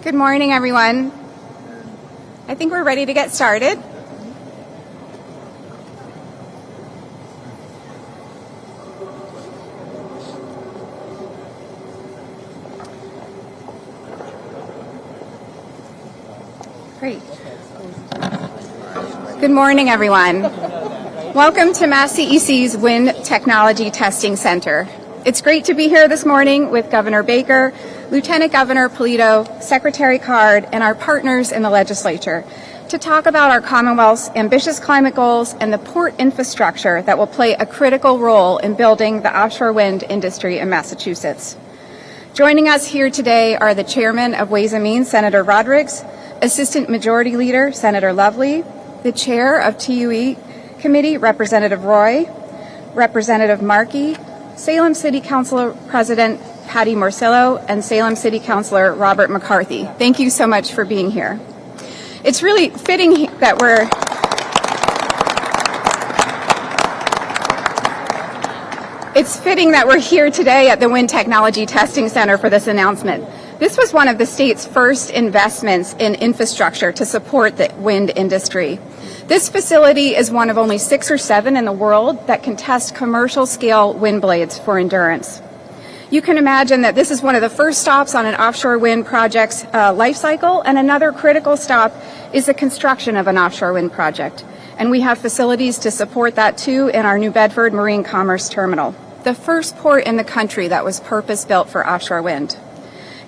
Good morning, everyone. I think we're ready to get started. Great. Good morning, everyone. Welcome to MassCEC's Wind Technology Testing Center. It's great to be here this morning with Governor Baker, Lieutenant Governor Polito, Secretary Card, and our partners in the legislature to talk about our Commonwealth's ambitious climate goals and the port infrastructure that will play a critical role in building the offshore wind industry in Massachusetts. Joining us here today are the Chairman of Ways and Means, Senator Rodrigues, Assistant Majority Leader, Senator Lovely, the Chair of TUE Committee, Representative Roy, Representative Markey, Salem City Council President Patty Morcillo, and Salem City Councilor Robert McCarthy. Thank you so much for being here. It's really fitting that we're here today at the Wind Technology Testing Center for this announcement. This was one of the state's first investments in infrastructure to support the wind industry. This facility is one of only 6 or 7 in the world that can test commercial-scale wind blades for endurance. You can imagine that this is one of the first stops on an offshore wind project's life cycle, and another critical stop is the construction of an offshore wind project. And we have facilities to support that too in our New Bedford Marine Commerce Terminal, the first port in the country that was purpose-built for offshore wind.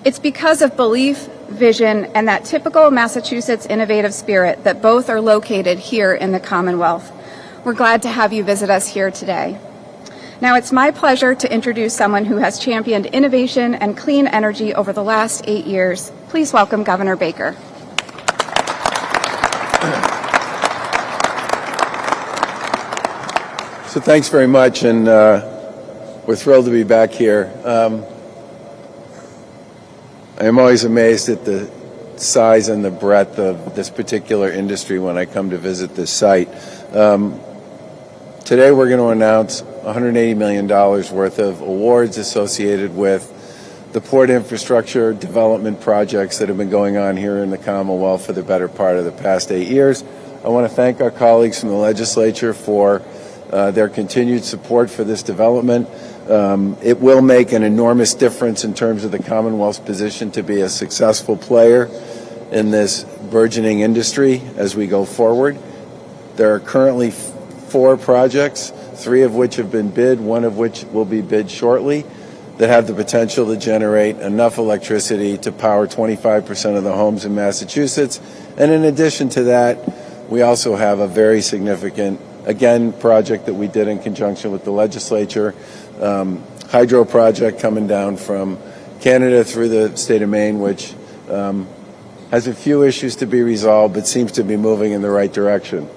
It's because of belief, vision, and that typical Massachusetts innovative spirit that both are located here in the Commonwealth. We're glad to have you visit us here today. Now, it's my pleasure to introduce someone who has championed innovation and clean energy over the last 8 years. Please welcome Governor Baker. So thanks very much, and we're thrilled to be back here. I am always amazed at the size and the breadth of this particular industry when I come to visit this site. Today we're going to announce $180 million worth of awards associated with the port infrastructure development projects that have been going on here in the Commonwealth for the better part of the past 8 years. I want to thank our colleagues from the legislature for their continued support for this development. It will make an enormous difference in terms of the Commonwealth's position to be a successful player in this burgeoning industry as we go forward. There are currently 4 projects, 3 of which have been bid, 1 of which will be bid shortly, that have the potential to generate enough electricity to power 25% of the homes in Massachusetts. And in addition to that, we also have a very significant, again, project that we did in conjunction with the legislature, hydro project coming down from Canada through the state of Maine, which has a few issues to be resolved, but seems to be moving in the right direction.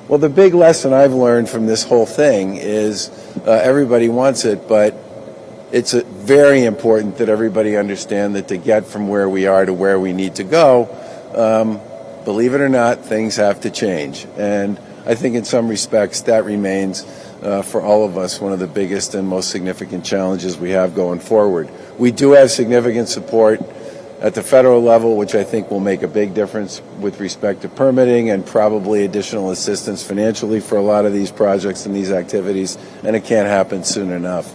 Well, the big lesson I've learned from this whole thing is everybody wants it, but it's very important that everybody understand that to get from where we are to where we need to go, believe it or not, things have to change. And I think in some respects that remains, for all of us, one of the biggest and most significant challenges we have going forward. We do have significant support at the federal level, which I think will make a big difference with respect to permitting and probably additional assistance financially for a lot of these projects and these activities, and it can't happen soon enough.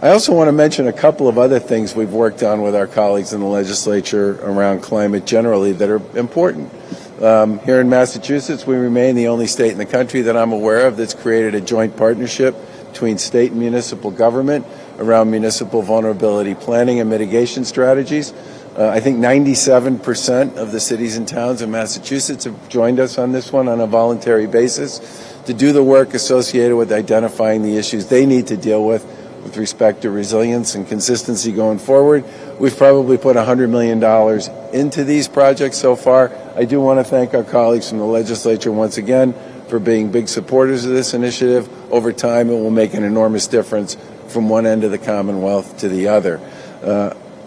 I also want to mention a couple of other things we've worked on with our colleagues in the legislature around climate generally that are important. Here in Massachusetts, we remain the only state in the country that I'm aware of that's created a joint partnership between state and municipal government around municipal vulnerability planning and mitigation strategies. I think 97% of the cities and towns in Massachusetts have joined us on this one on a voluntary basis to do the work associated with identifying the issues they need to deal with respect to resilience and consistency going forward. We've probably put $100 million into these projects so far. I do want to thank our colleagues from the legislature once again for being big supporters of this initiative. Over time, it will make an enormous difference from one end of the Commonwealth to the other.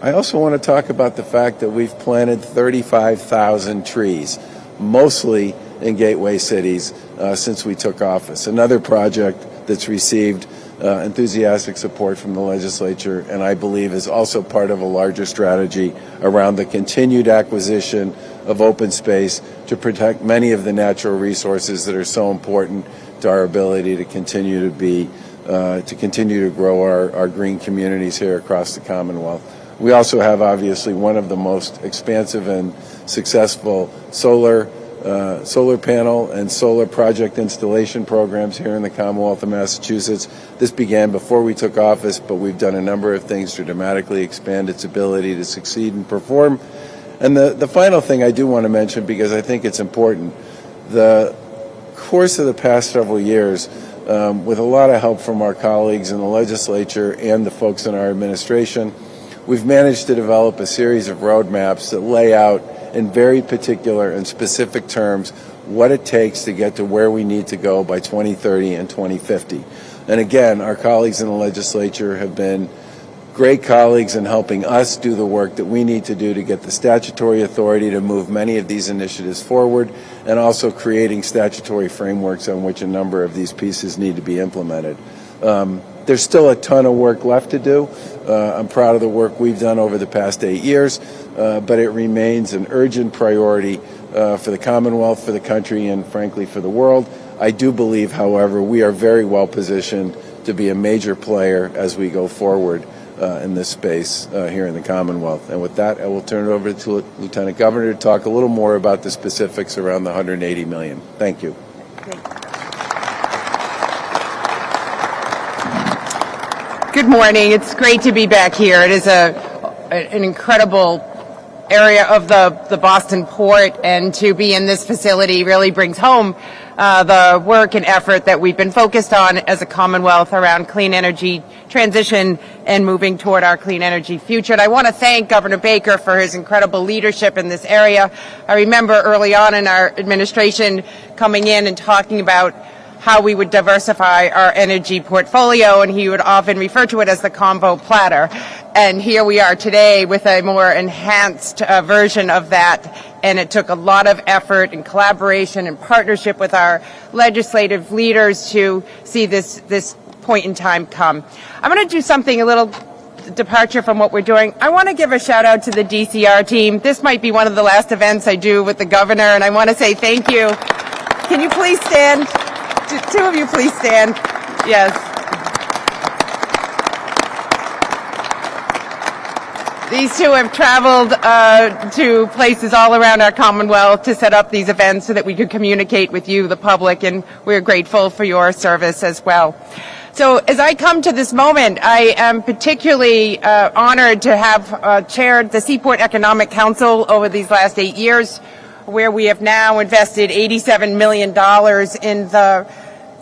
I also want to talk about the fact that we've planted 35,000 trees, mostly in gateway cities, since we took office. Another project that's received enthusiastic support from the legislature, and I believe is also part of a larger strategy around the continued acquisition of open space to protect many of the natural resources that are so important to our ability to continue to grow our green communities here across the Commonwealth. We also have obviously one of the most expansive and successful solar panel and solar project installation programs here in the Commonwealth of Massachusetts. This began before we took office, but we've done a number of things to dramatically expand its ability to succeed and perform. And the final thing I do want to mention, because I think it's important, the course of the past several years, with a lot of help from our colleagues in the legislature and the folks in our administration, we've managed to develop a series of roadmaps that lay out in very particular and specific terms what it takes to get to where we need to go by 2030 and 2050. And again, our colleagues in the legislature have been great colleagues in helping us do the work that we need to do to get the statutory authority to move many of these initiatives forward, and also creating statutory frameworks on which a number of these pieces need to be implemented. There's still a ton of work left to do. I'm proud of the work we've done over the past 8 years, but it remains an urgent priority for the Commonwealth, for the country, and frankly for the world. I do believe, however, we are very well positioned to be a major player as we go forward in this space here in the Commonwealth. And with that, I will turn it over to Lieutenant Governor to talk a little more about the specifics around the $180 million. Thank you. Good morning. It's great to be back here. It is an incredible area of the Boston port, and to be in this facility really brings home the work and effort that we've been focused on as a Commonwealth around clean energy transition and moving toward our clean energy future. And I want to thank Governor Baker for his incredible leadership in this area. I remember early on in our administration coming in and talking about how we would diversify our energy portfolio, and he would often refer to it as the combo platter. And here we are today with a more enhanced version of that, and it took a lot of effort and collaboration and partnership with our legislative leaders to see this point in time come. I'm going to do something a little departure from what we're doing. I want to give a shout out to the DCR team. This might be one of the last events I do with the governor, and I want to say thank you. Can you please stand? Two of you please stand. Yes. These two have traveled to places all around our Commonwealth to set up these events so that we could communicate with you, the public, and we're grateful for your service as well. So as I come to this moment, I am particularly honored to have chaired the Seaport Economic Council over these last 8 years, where we have now invested $87 million in the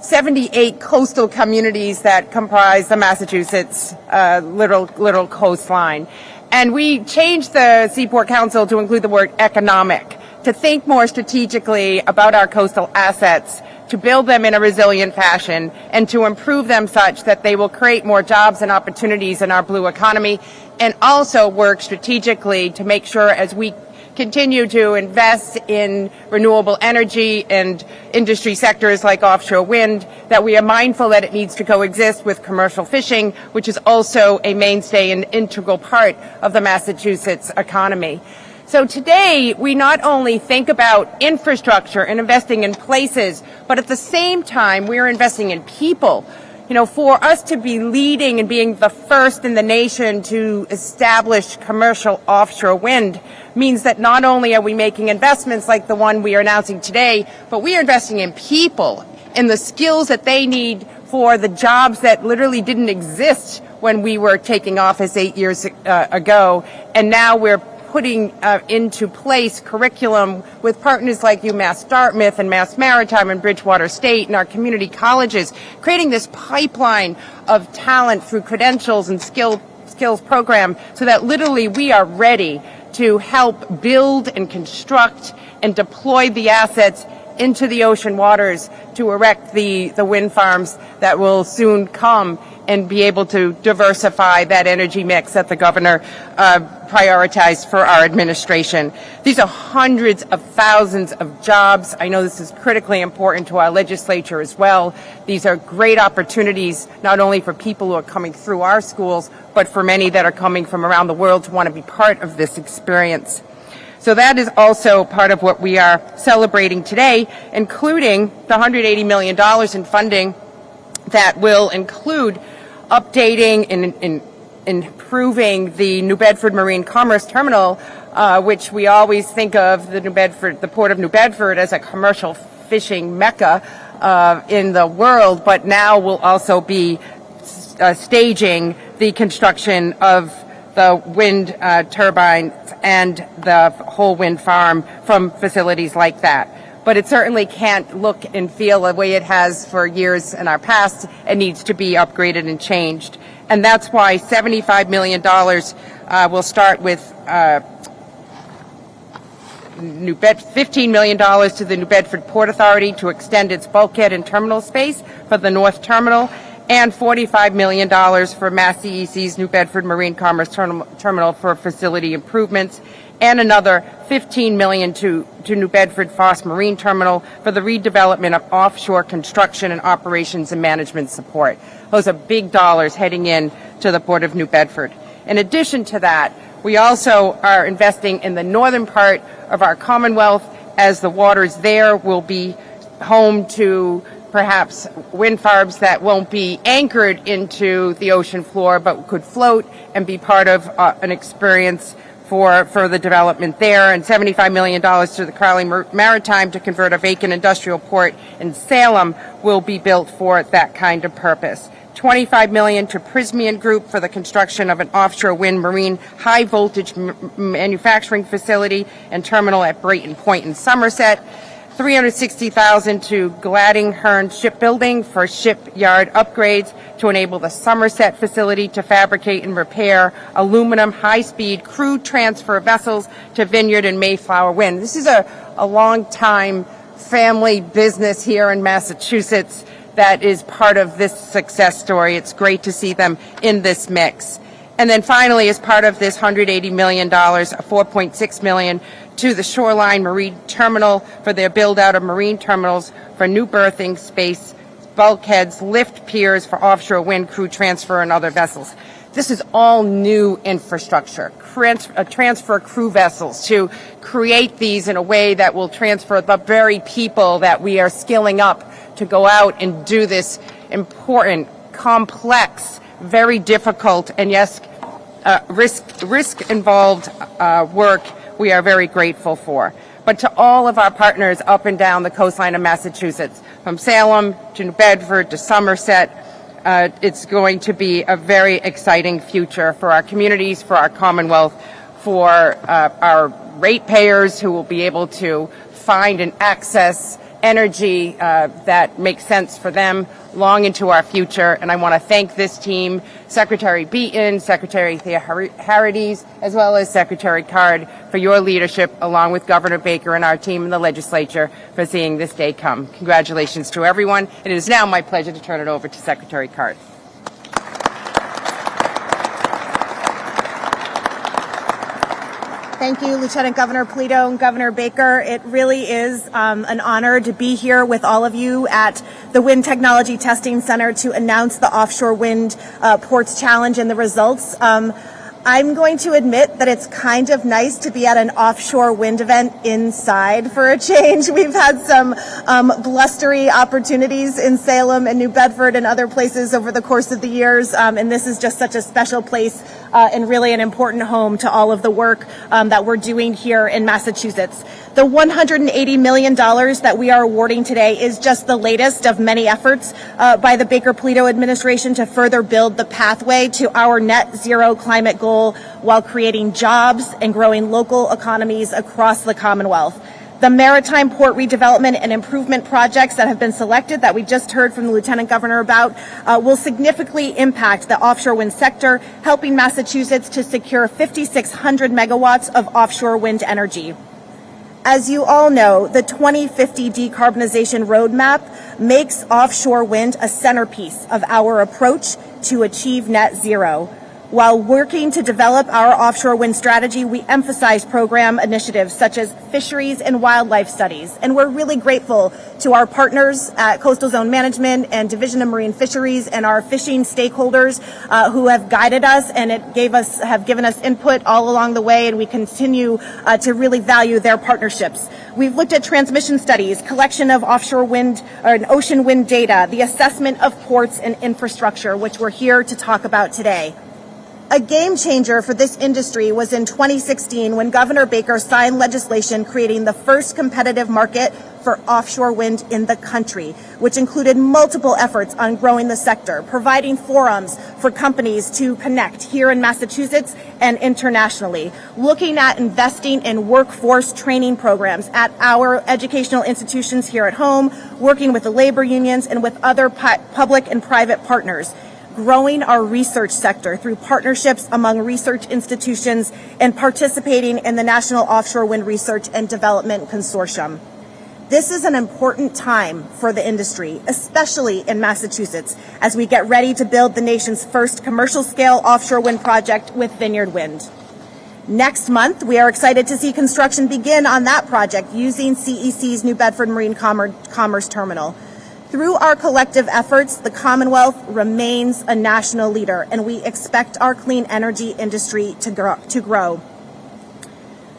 78 coastal communities that comprise the Massachusetts little coastline. And we changed the Seaport Council to include the word economic, to think more strategically about our coastal assets, to build them in a resilient fashion, and to improve them such that they will create more jobs and opportunities in our blue economy, and also work strategically to make sure as we continue to invest in renewable energy and industry sectors like offshore wind, that we are mindful that it needs to coexist with commercial fishing, which is also a mainstay and integral part of the Massachusetts economy. So today, we not only think about infrastructure and investing in places, but at the same time, we are investing in people. You know, for us to be leading and being the first in the nation to establish commercial offshore wind means that not only are we making investments like the one we are announcing today, but we are investing in people, in the skills that they need for the jobs that literally didn't exist when we were taking office 8 years ago. And now we're putting into place curriculum with partners like UMass Dartmouth and Mass Maritime and Bridgewater State and our community colleges, creating this pipeline of talent through credentials and skills program so that literally we are ready to help build and construct and deploy the assets into the ocean waters to erect the wind farms that will soon come and be able to diversify that energy mix that the governor prioritized for our administration. These are hundreds of thousands of jobs. I know this is critically important to our legislature as well. These are great opportunities, not only for people who are coming through our schools, but for many that are coming from around the world to want to be part of this experience. So that is also part of what we are celebrating today, including the $180 million in funding that will include updating and improving the New Bedford Marine Commerce Terminal, which we always think of the Port of New Bedford as a commercial fishing mecca in the world, but now will also be staging the construction of the wind turbines and the whole wind farm from facilities like that. But it certainly can't look and feel the way it has for years in our past. It needs to be upgraded and changed. And that's why $75 million will start with $15 million to the New Bedford Port Authority to extend its bulkhead and terminal space for the North Terminal, and $45 million for MassCEC's New Bedford Marine Commerce Terminal for facility improvements, and another $15 million to New Bedford Foss Marine Terminal for the redevelopment of offshore construction and operations and management support. Those are big dollars heading in to the Port of New Bedford. In addition to that, we also are investing in the northern part of our Commonwealth, as the waters there will be home to perhaps wind farms that won't be anchored into the ocean floor, but could float and be part of an experience for the development there, and $75 million to the Crowley Maritime to convert a vacant industrial port in Salem will be built for that kind of purpose. $25 million to Prysmian Group for the construction of an offshore wind marine high voltage manufacturing facility and terminal at Brayton Point in Somerset. $360,000 to Gladding Hearn Shipbuilding for shipyard upgrades to enable the Somerset facility to fabricate and repair aluminum high-speed crew transfer vessels to Vineyard and Mayflower Wind. This is a long-time family business here in Massachusetts that is part of this success story. It's great to see them in this mix. And then finally, as part of this $180 million, $4.6 million to the Shoreline Marine Terminal for their build-out of marine terminals for new berthing space, bulkheads, lift piers for offshore wind crew transfer and other vessels. This is all new infrastructure, transfer crew vessels to create these in a way that will transfer the very people that we are skilling up to go out and do this important, complex, very difficult, and yes, risk-involved work we are very grateful for. But to all of our partners up and down the coastline of Massachusetts, from Salem to New Bedford to Somerset, it's going to be a very exciting future for our communities, for our Commonwealth, for our ratepayers who will be able to find and access energy that makes sense for them long into our future. And I want to thank this team, Secretary Beaton, Secretary Harides, as well as Secretary Card, for your leadership, along with Governor Baker and our team in the legislature, for seeing this day come. Congratulations to everyone. It is now my pleasure to turn it over to Secretary Card. Thank you, Lieutenant Governor Polito and Governor Baker. It really is an honor to be here with all of you at the Wind Technology Testing Center to announce the Offshore Wind Ports Challenge and the results. I'm going to admit that it's kind of nice to be at an offshore wind event inside for a change. We've had some blustery opportunities in Salem and New Bedford and other places over the course of the years, and this is just such a special place and really an important home to all of the work that we're doing here in Massachusetts. The $180 million that we are awarding today is just the latest of many efforts by the Baker-Polito Administration to further build the pathway to our net zero climate goal while creating jobs and growing local economies across the Commonwealth. The maritime port redevelopment and improvement projects that have been selected that we just heard from the Lieutenant Governor about will significantly impact the offshore wind sector, helping Massachusetts to secure 5,600 megawatts of offshore wind energy. As you all know, the 2050 decarbonization roadmap makes offshore wind a centerpiece of our approach to achieve net zero. While working to develop our offshore wind strategy, we emphasize program initiatives such as fisheries and wildlife studies. And we're really grateful to our partners at Coastal Zone Management and Division of Marine Fisheries and our fishing stakeholders who have guided us and have given us input all along the way, and we continue to really value their partnerships. We've looked at transmission studies, collection of offshore wind or ocean wind data, the assessment of ports and infrastructure, which we're here to talk about today. A game changer for this industry was in 2016 when Governor Baker signed legislation creating the first competitive market for offshore wind in the country, which included multiple efforts on growing the sector, providing forums for companies to connect here in Massachusetts and internationally, looking at investing in workforce training programs at our educational institutions here at home, working with the labor unions and with other public and private partners, growing our research sector through partnerships among research institutions and participating in the National Offshore Wind Research and Development Consortium. This is an important time for the industry, especially in Massachusetts, as we get ready to build the nation's first commercial-scale offshore wind project with Vineyard Wind. Next month, we are excited to see construction begin on that project using CEC's New Bedford Marine Commerce Terminal. Through our collective efforts, the Commonwealth remains a national leader, and we expect our clean energy industry to grow.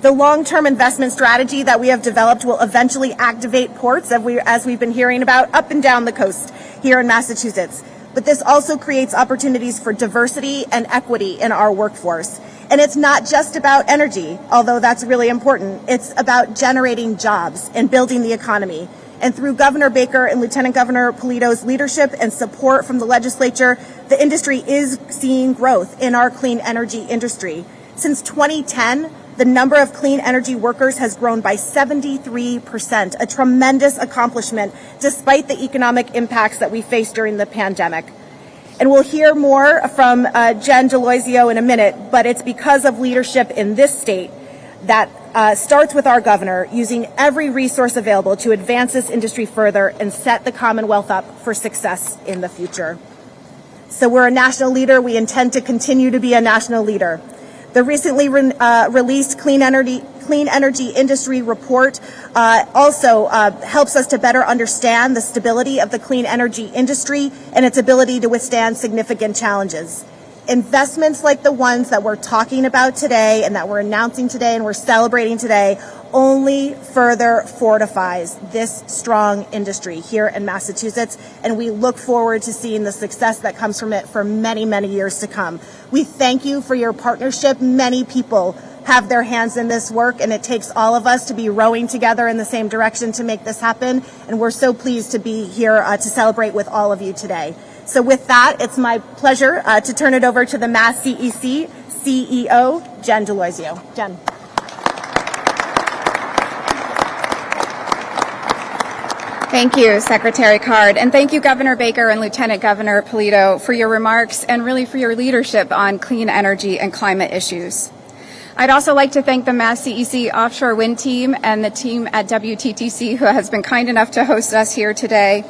The long-term investment strategy that we have developed will eventually activate ports, as we've been hearing about, up and down the coast here in Massachusetts. But this also creates opportunities for diversity and equity in our workforce. And it's not just about energy, although that's really important. It's about generating jobs and building the economy. And through Governor Baker and Lieutenant Governor Polito's leadership and support from the legislature, the industry is seeing growth in our clean energy industry. Since 2010, the number of clean energy workers has grown by 73%, a tremendous accomplishment despite the economic impacts that we faced during the pandemic. And we'll hear more from Jen Daloisio in a minute, but it's because of leadership in this state that starts with our governor using every resource available to advance this industry further and set the Commonwealth up for success in the future. So we're a national leader. We intend to continue to be a national leader. The recently released Clean Energy Industry Report also helps us to better understand the stability of the clean energy industry and its ability to withstand significant challenges. Investments like the ones that we're talking about today and that we're announcing today and we're celebrating today only further fortifies this strong industry here in Massachusetts, and we look forward to seeing the success that comes from it for many, many years to come. We thank you for your partnership. Many people have their hands in this work, and it takes all of us to be rowing together in the same direction to make this happen, and we're so pleased to be here to celebrate with all of you today. So with that, it's my pleasure to turn it over to the MassCEC CEO, Jen Daloisio. Jen. Thank you, Secretary Card, and thank you, Governor Baker and Lieutenant Governor Polito, for your remarks and really for your leadership on clean energy and climate issues. I'd also like to thank the MassCEC Offshore Wind team and the team at WTTC who has been kind enough to host us here today.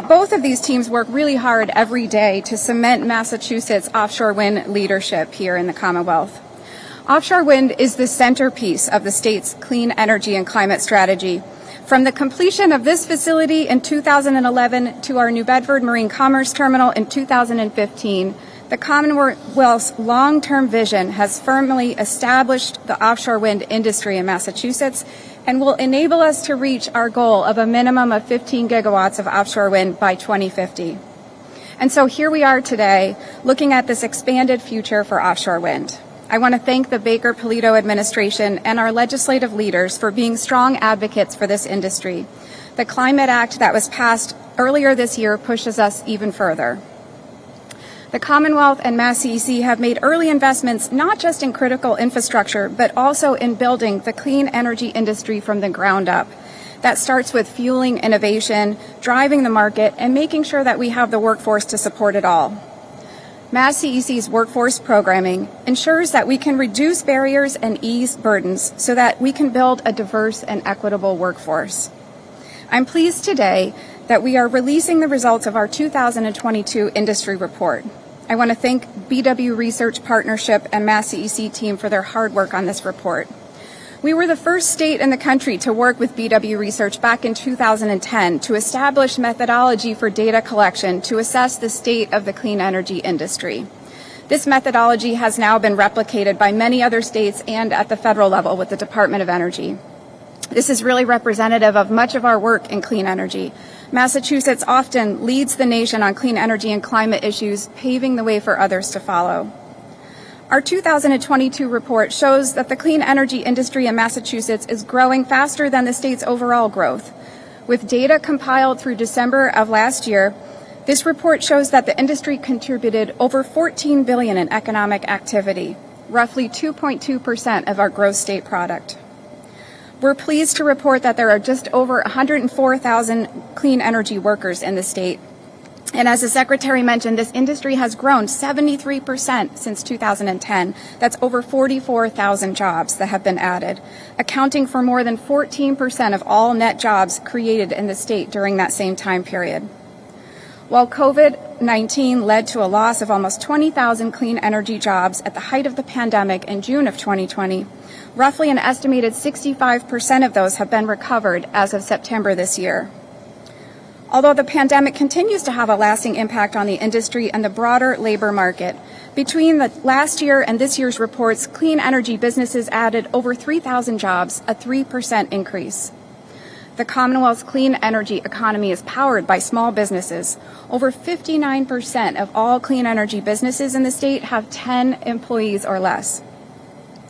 Both of these teams work really hard every day to cement Massachusetts offshore wind leadership here in the Commonwealth. Offshore wind is the centerpiece of the state's clean energy and climate strategy. From the completion of this facility in 2011 to our New Bedford Marine Commerce Terminal in 2015, the Commonwealth's long-term vision has firmly established the offshore wind industry in Massachusetts and will enable us to reach our goal of a minimum of 15 gigawatts of offshore wind by 2050. And so here we are today, looking at this expanded future for offshore wind. I want to thank the Baker-Polito Administration and our legislative leaders for being strong advocates for this industry. The Climate Act that was passed earlier this year pushes us even further. The Commonwealth and MassCEC have made early investments not just in critical infrastructure, but also in building the clean energy industry from the ground up. That starts with fueling innovation, driving the market, and making sure that we have the workforce to support it all. MassCEC's workforce programming ensures that we can reduce barriers and ease burdens so that we can build a diverse and equitable workforce. I'm pleased today that we are releasing the results of our 2022 industry report. I want to thank BW Research Partnership and MassCEC team for their hard work on this report. We were the first state in the country to work with BW Research back in 2010 to establish methodology for data collection to assess the state of the clean energy industry. This methodology has now been replicated by many other states and at the federal level with the Department of Energy. This is really representative of much of our work in clean energy. Massachusetts often leads the nation on clean energy and climate issues, paving the way for others to follow. Our 2022 report shows that the clean energy industry in Massachusetts is growing faster than the state's overall growth. With data compiled through December of last year, this report shows that the industry contributed over $14 billion in economic activity, roughly 2.2% of our gross state product. We're pleased to report that there are just over 104,000 clean energy workers in the state. And as the Secretary mentioned, this industry has grown 73% since 2010. That's over 44,000 jobs that have been added, accounting for more than 14% of all net jobs created in the state during that same time period. While COVID-19 led to a loss of almost 20,000 clean energy jobs at the height of the pandemic in June of 2020, roughly an estimated 65% of those have been recovered as of September this year. Although the pandemic continues to have a lasting impact on the industry and the broader labor market, between the last year and this year's reports, clean energy businesses added over 3,000 jobs, a 3% increase. The Commonwealth's clean energy economy is powered by small businesses. Over 59% of all clean energy businesses in the state have 10 employees or less.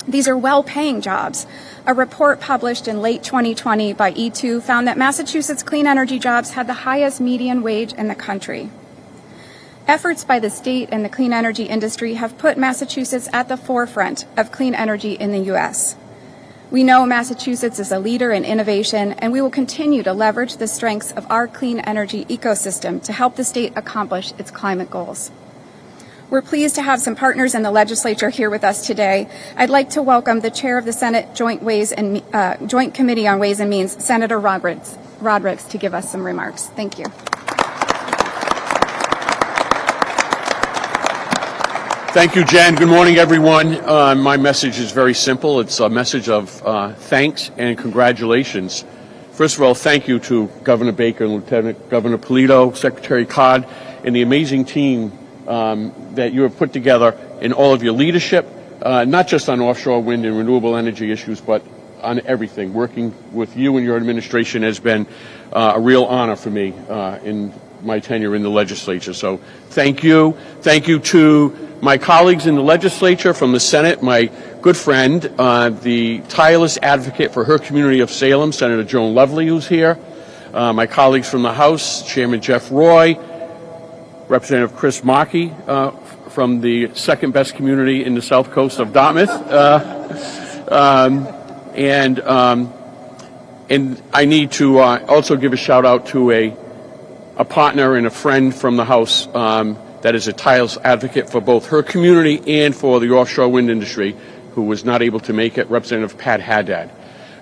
These are well-paying jobs. A report published in late 2020 by E2 found that Massachusetts clean energy jobs had the highest median wage in the country. Efforts by the state and the clean energy industry have put Massachusetts at the forefront of clean energy in the U.S. We know Massachusetts is a leader in innovation, and we will continue to leverage the strengths of our clean energy ecosystem to help the state accomplish its climate goals. We're pleased to have some partners in the legislature here with us today. I'd like to welcome the chair of the Senate Joint Committee on Ways and Means, Senator Rodrick, to give us some remarks. Thank you. Thank you, Jen. Good morning, everyone. My message is very simple. It's a message of thanks and congratulations. First of all, thank you to Governor Baker and Lieutenant Governor Polito, Secretary Codd, and the amazing team that you have put together in all of your leadership, not just on offshore wind and renewable energy issues, but on everything. Working with you and your administration has been a real honor for me in my tenure in the legislature. So thank you. Thank you to my colleagues in the legislature, from the Senate, my good friend, the tireless advocate for her community of Salem, Senator Joan Lovely, who's here, my colleagues from the House, Chairman Jeff Roy, Representative Chris Markey from the second best community in the south coast of Dartmouth, and I need to also give a shout out to a partner and a friend from the House that is a tireless advocate for both her community and for the offshore wind industry, who was not able to make it, Representative Pat Haddad.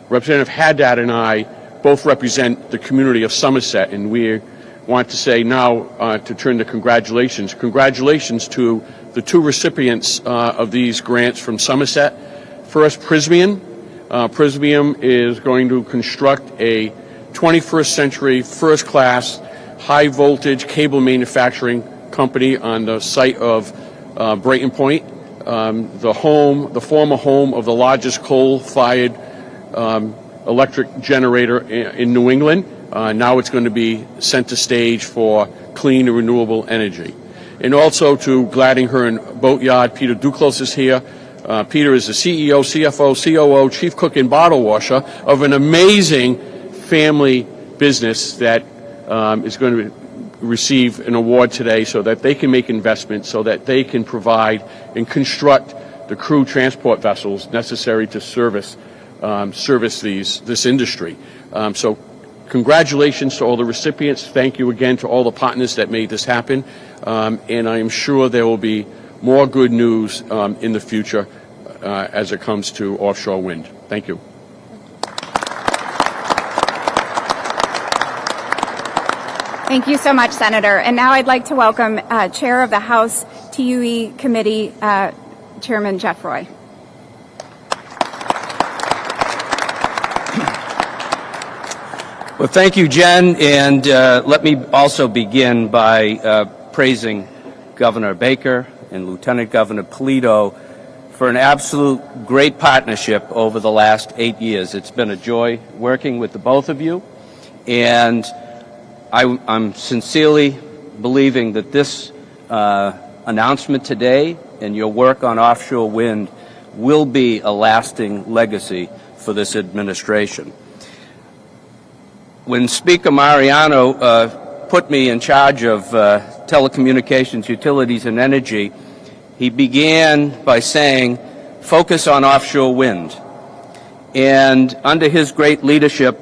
Representative Haddad and I both represent the community of Somerset, and we want to say now to turn to congratulations. Congratulations to the two recipients of these grants from Somerset. First, Prysmian. Prysmian is going to construct a 21st century, first-class, high-voltage cable manufacturing company on the site of Brayton Point, the former home of the largest coal-fired electric generator in New England. Now it's going to be center stage for clean and renewable energy. And also to Gladding Hearn Boatyard, Peter Duclos is here. Peter is the CEO, CFO, COO, chief cook and bottle washer of an amazing family business that is going to receive an award today so that they can make investments, so that they can provide and construct the crew transport vessels necessary to service this industry. So congratulations to all the recipients. Thank you again to all the partners that made this happen. And I am sure there will be more good news in the future as it comes to offshore wind. Thank you. Thank you so much, Senator. And now I'd like to welcome Chair of the House TUE Committee Chairman Jeff Roy. Well, thank you, Jen, and let me also begin by praising Governor Baker and Lieutenant Governor Polito for an absolute great partnership over the last 8 years. It's been a joy working with the both of you, and I'm sincerely believing that this announcement today and your work on offshore wind will be a lasting legacy for this administration. When Speaker Mariano put me in charge of telecommunications, utilities, and energy, he began by saying, focus on offshore wind. And under his great leadership,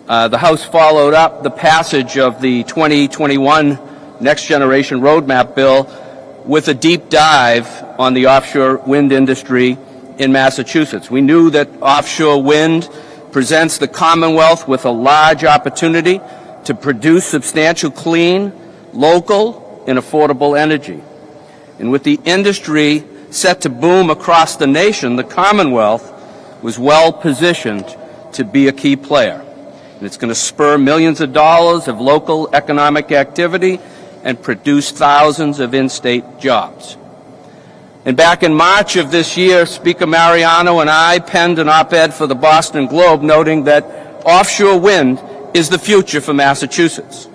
the House followed up the passage of the 2021 Next Generation Roadmap Bill with a deep dive on the offshore wind industry in Massachusetts. We knew that offshore wind presents the Commonwealth with a large opportunity to produce substantial clean, local, and affordable energy. And with the industry set to boom across the nation, the Commonwealth was well positioned to be a key player. And it's going to spur millions of dollars of local economic activity and produce thousands of in-state jobs. And back in March of this year, Speaker Mariano and I penned an op-ed for the Boston Globe noting that offshore wind is the future for Massachusetts.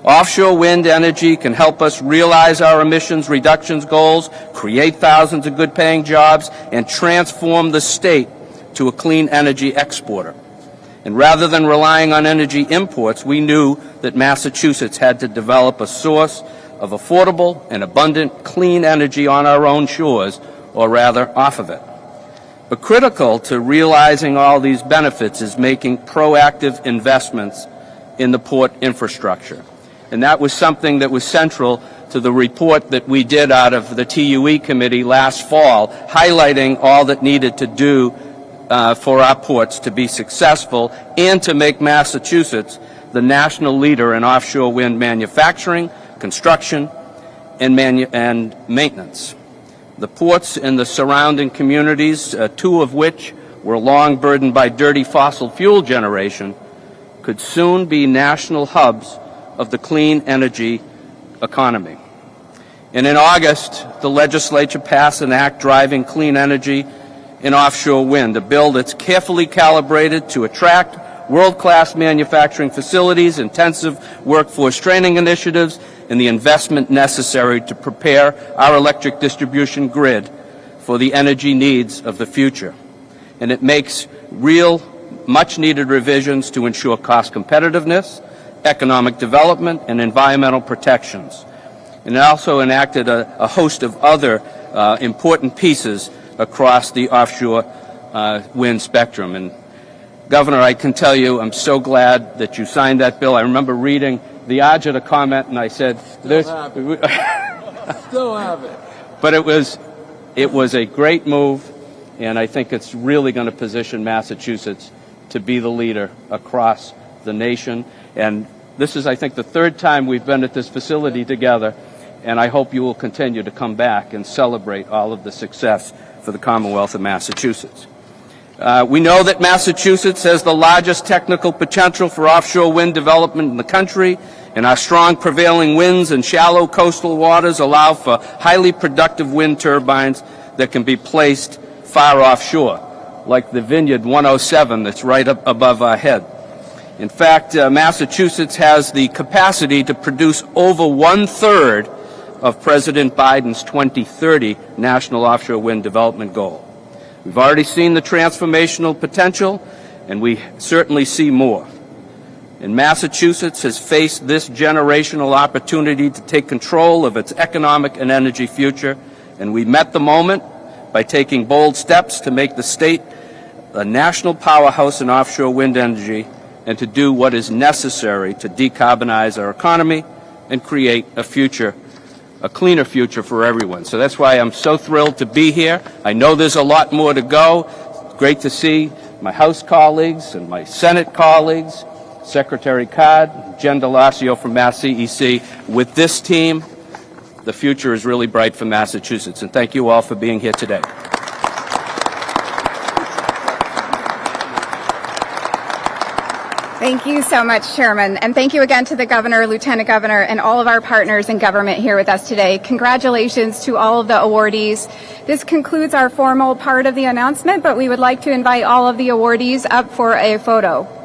Offshore wind energy can help us realize our emissions reductions goals, create thousands of good-paying jobs, and transform the state to a clean energy exporter. And rather than relying on energy imports, we knew that Massachusetts had to develop a source of affordable and abundant clean energy on our own shores, or rather off of it. But critical to realizing all these benefits is making proactive investments in the port infrastructure. And that was something that was central to the report that we did out of the TUE committee last fall, highlighting all that needed to do for our ports to be successful and to make Massachusetts the national leader in offshore wind manufacturing, construction, and maintenance. The ports and the surrounding communities, two of which were long burdened by dirty fossil fuel generation, could soon be national hubs of the clean energy economy. And in August, the legislature passed an act driving clean energy in offshore wind, a bill that's carefully calibrated to attract world-class manufacturing facilities, intensive workforce training initiatives, and the investment necessary to prepare our electric distribution grid for the energy needs of the future. And it makes real, much-needed revisions to ensure cost competitiveness, economic development, and environmental protections. And it also enacted a host of other important pieces across the offshore wind spectrum. And Governor, I can tell you, I'm so glad that you signed that bill. I remember reading the Ajita comment, and I said, "Still have it." But it was a great move, and I think it's really going to position Massachusetts to be the leader across the nation. And this is, I think, the third time we've been at this facility together, and I hope you will continue to come back and celebrate all of the success for the Commonwealth of Massachusetts. We know that Massachusetts has the largest technical potential for offshore wind development in the country, and our strong prevailing winds and shallow coastal waters allow for highly productive wind turbines that can be placed far offshore, like the Vineyard 107 that's right up above our head. In fact, Massachusetts has the capacity to produce over 1/3 of President Biden's 2030 National Offshore Wind Development Goal. We've already seen the transformational potential, and we certainly see more. And Massachusetts has faced this generational opportunity to take control of its economic and energy future, and we met the moment by taking bold steps to make the state a national powerhouse in offshore wind energy and to do what is necessary to decarbonize our economy and create a cleaner future for everyone. So that's why I'm so thrilled to be here. I know there's a lot more to go. It's great to see my House colleagues and my Senate colleagues, Secretary Card, Jen Daloisio from MassCEC. With this team, the future is really bright for Massachusetts. And thank you all for being here today. Thank you so much, Chairman. And thank you again to the Governor, Lieutenant Governor, and all of our partners in government here with us today. Congratulations to all of the awardees. This concludes our formal part of the announcement, but we would like to invite all of the awardees up for a photo.